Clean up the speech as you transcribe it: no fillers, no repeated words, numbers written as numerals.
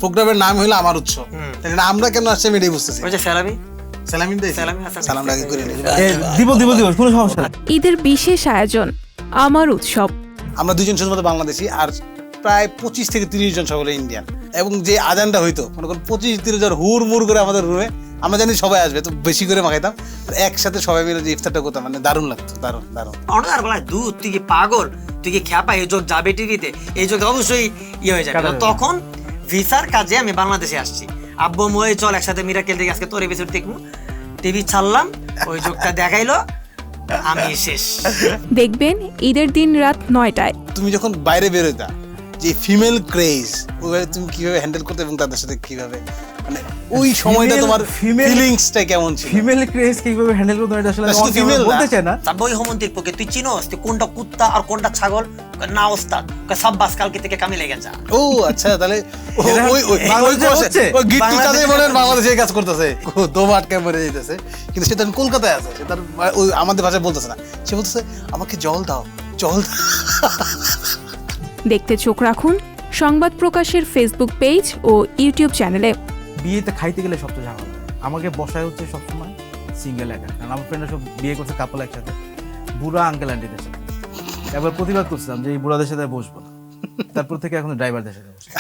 প্রোগ্রামের নাম হলো আমার উৎসব, তাহলে আমরা কেন আসছি আমি এটাই বুঝতেছি। ওই যে সালামি সালামটা আগে করে নিই। দিব কোনো সমস্যা নেই। ঈদের বিশেষ আয়োজন আমার উৎসব। আমরা দুজন শুধুমাত্র বাংলাদেশি, আর প্রায় 25 থেকে 30 জন সকলে ইন্ডিয়ান। এবং যে আজানটা হইতো মনে করুন 25-30 জন হুড় মুড় করে আমাদের রুমে, আমরা জানি সবাই আসবে তো বেশি করে মাখাইতাম, একসাথে সবাই মিলে যে ইফতারটা করতাম, মানে দারুণ লাগতো, দারুণ দারুণ। অনার বলা দুধ, তুই কি পাগল, তুই কি খ্যাপা, এই যোগ যাবে টিভিতে, এই যোগ অবশ্যই ইয়ে হয়ে যাবে। তখন ভিসার কাজে আমি বাংলাদেশে আসছি, আব্বু ময়ে চল একসাথে মিরাকেল দেখে আজকে তোর এপিসোড দেখবো, টিভি ছাড়লাম, ওই যোগটা দেখাইলো, আমি শেষ। দেখবেন ঈদের দিন রাত 9টায়। তুমি যখন বাইরে বেরোতা যে ফিমেল ক্রেজ, ওইভাবে তুমি কিভাবে হ্যান্ডেল করতে এবং তাদের সাথে কিভাবে, মানে ওই সময়টা তোমার ফিলিংসটা কেমন ছিল? ফিমেল ক্রেজ কিভাবে হ্যান্ডেল করতে হয় আসলে আমি ফিমেল বলতে চাই না। তারপর ওই হোমন্তির পক্ষে তুই চিনোস তুই কোনটা কুত্তা আর কোনটা ছাগল? না ওস্তাদ, সাব্বাস কালকে থেকে কামে লেগে যা। ও আচ্ছা, তাহলে বাংলাদেশে কাজ করতেছে, দম আটকে মরে যেতেছে, কিন্তু সে তখন কলকাতায় আছে, সে তার ওই আমাদের ভাষায় বলতেছে না, সে বলতেছে আমাকে জল দাও, জল দাও। দেখতে চোখ রাখুন সংবাদ প্রকাশের ফেসবুক পেজ ও ইউটিউব চ্যানেলে। বিয়েতে খাইতে গেলে সবচেয়ে ঝামেলা, আমাকে বসায় হচ্ছে সবসময় সিঙ্গেল একা, কারণ আমার ফ্রেন্ডরা সব বিয়ে করছে কাপল একসাথে, বুড়া আঙ্কেল আন্টিদের সাথে। একবার প্রতিবাদ করছিলাম যে এই বুড়াদের সাথে বসবো না, তারপর থেকে এখন ড্রাইভারদের সাথে বসবো।